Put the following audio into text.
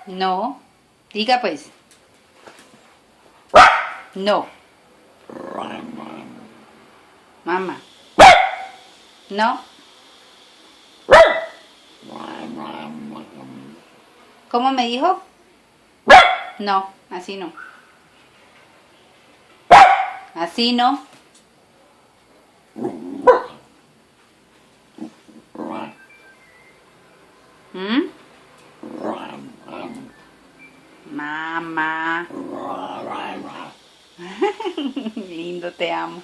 No. Diga pues. No. Mamá. No. ¿Cómo me dijo? No, así no. Así no. ¿Mm? Mamá. Lindo, te amo.